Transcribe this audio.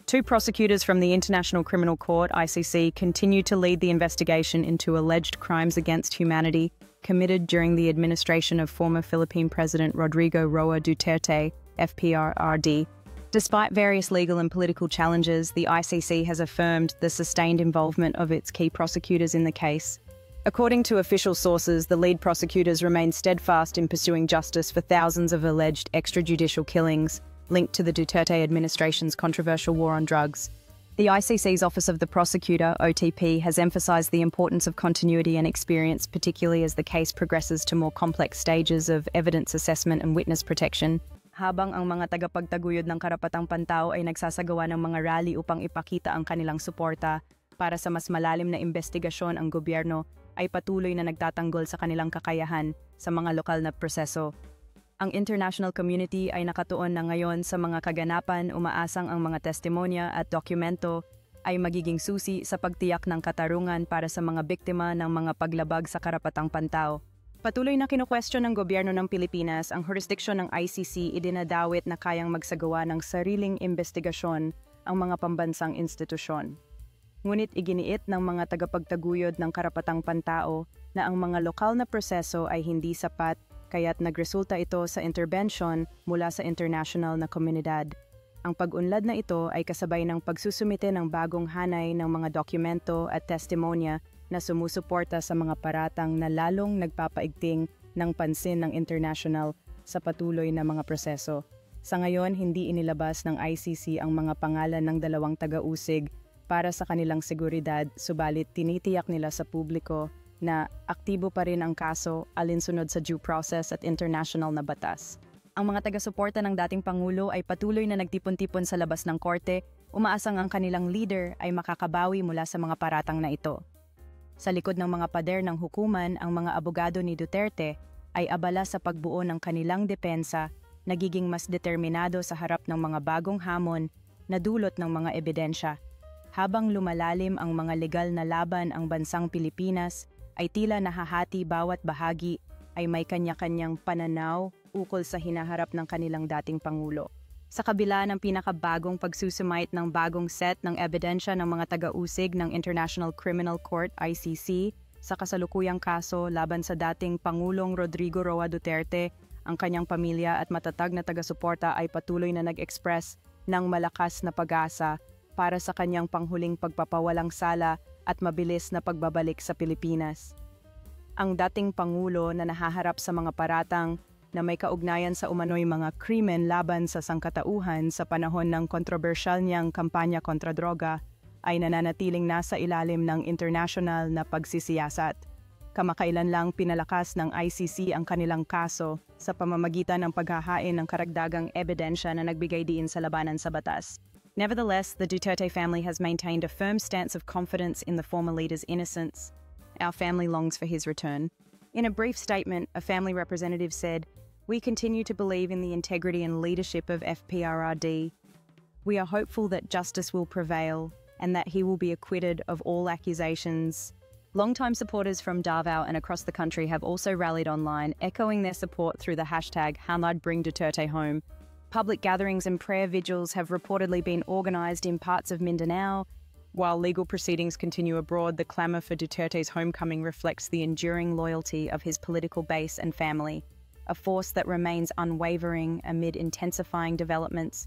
Two prosecutors from the International Criminal Court, ICC, continue to lead the investigation into alleged crimes against humanity committed during the administration of former Philippine President Rodrigo Roa Duterte, FPRRD. Despite various legal and political challenges, the ICC has affirmed the sustained involvement of its key prosecutors in the case. According to official sources, the lead prosecutors remain steadfast in pursuing justice for thousands of alleged extrajudicial killings linked to the Duterte administration's controversial war on drugs. The ICC's Office of the Prosecutor, OTP, has emphasized the importance of continuity and experience, particularly as the case progresses to more complex stages of evidence assessment and witness protection. Habang ang mga tagapagtaguyod ng karapatang pantao ay nagsasagawa ng mga rally upang ipakita ang kanilang suporta para sa mas malalim na investigasyon, ang gobyerno ay patuloy na nagtatanggol sa kanilang kakayahan sa mga lokal na proseso. Ang international community ay nakatuon na ngayon sa mga kaganapan, umaasang ang mga testimonya at dokumento ay magiging susi sa pagtiyak ng katarungan para sa mga biktima ng mga paglabag sa karapatang pantao. Patuloy na kinukwestiyon ng gobyerno ng Pilipinas ang jurisdiksyon ng ICC, idinadawit na kayang magsagawa ng sariling investigasyon ang mga pambansang institusyon. Ngunit iginiit ng mga tagapagtaguyod ng karapatang pantao na ang mga lokal na proseso ay hindi sapat, kaya't nagresulta ito sa intervention mula sa international na komunidad. Ang pag-unlad na ito ay kasabay ng pagsusumite ng bagong hanay ng mga dokumento at testimonya na sumusuporta sa mga paratang na lalong nagpapaigting ng pansin ng international sa patuloy na mga proseso. Sa ngayon, hindi inilabas ng ICC ang mga pangalan ng dalawang taga-usig para sa kanilang seguridad, subalit tinitiyak nila sa publiko na aktibo pa rin ang kaso alinsunod sa due process at international na batas. Ang mga taga-suporta ng dating Pangulo ay patuloy na nagtipon-tipon sa labas ng korte, umaasang ang kanilang leader ay makakabawi mula sa mga paratang na ito. Sa likod ng mga pader ng hukuman, ang mga abogado ni Duterte ay abala sa pagbuo ng kanilang depensa, nagiging mas determinado sa harap ng mga bagong hamon na dulot ng mga ebidensya. Habang lumalalim ang mga legal na laban ang bansang Pilipinas, ay tila nahahati bawat bahagi ay may kanya-kanyang pananaw ukol sa hinaharap ng kanilang dating Pangulo. Sa kabila ng pinakabagong pagsusumite ng bagong set ng ebidensya ng mga taga-usig ng International Criminal Court ICC sa kasalukuyang kaso laban sa dating Pangulong Rodrigo Roa Duterte, ang kanyang pamilya at matatag na taga-suporta ay patuloy na nag-express ng malakas na pag-asa para sa kanyang panghuling pagpapawalang sala at mabilis na pagbabalik sa Pilipinas. Ang dating Pangulo na nahaharap sa mga paratang na may kaugnayan sa umano'y mga krimen laban sa sangkatauhan sa panahon ng kontrobersyal niyang kampanya kontra droga ay nananatiling nasa ilalim ng international na pagsisiyasat. Kamakailan lang pinalakas ng ICC ang kanilang kaso sa pamamagitan ng paghahain ng karagdagang ebidensya na nagbigay diin sa labanan sa batas. Nevertheless, the Duterte family has maintained a firm stance of confidence in the former leader's innocence. Our family longs for his return. In a brief statement, a family representative said, "We continue to believe in the integrity and leadership of FPRRD. We are hopeful that justice will prevail and that he will be acquitted of all accusations." Longtime supporters from Davao and across the country have also rallied online, echoing their support through the hashtag #HamadBringDuterteHome. Public gatherings and prayer vigils have reportedly been organised in parts of Mindanao. While legal proceedings continue abroad, the clamour for Duterte's homecoming reflects the enduring loyalty of his political base and family, a force that remains unwavering amid intensifying developments.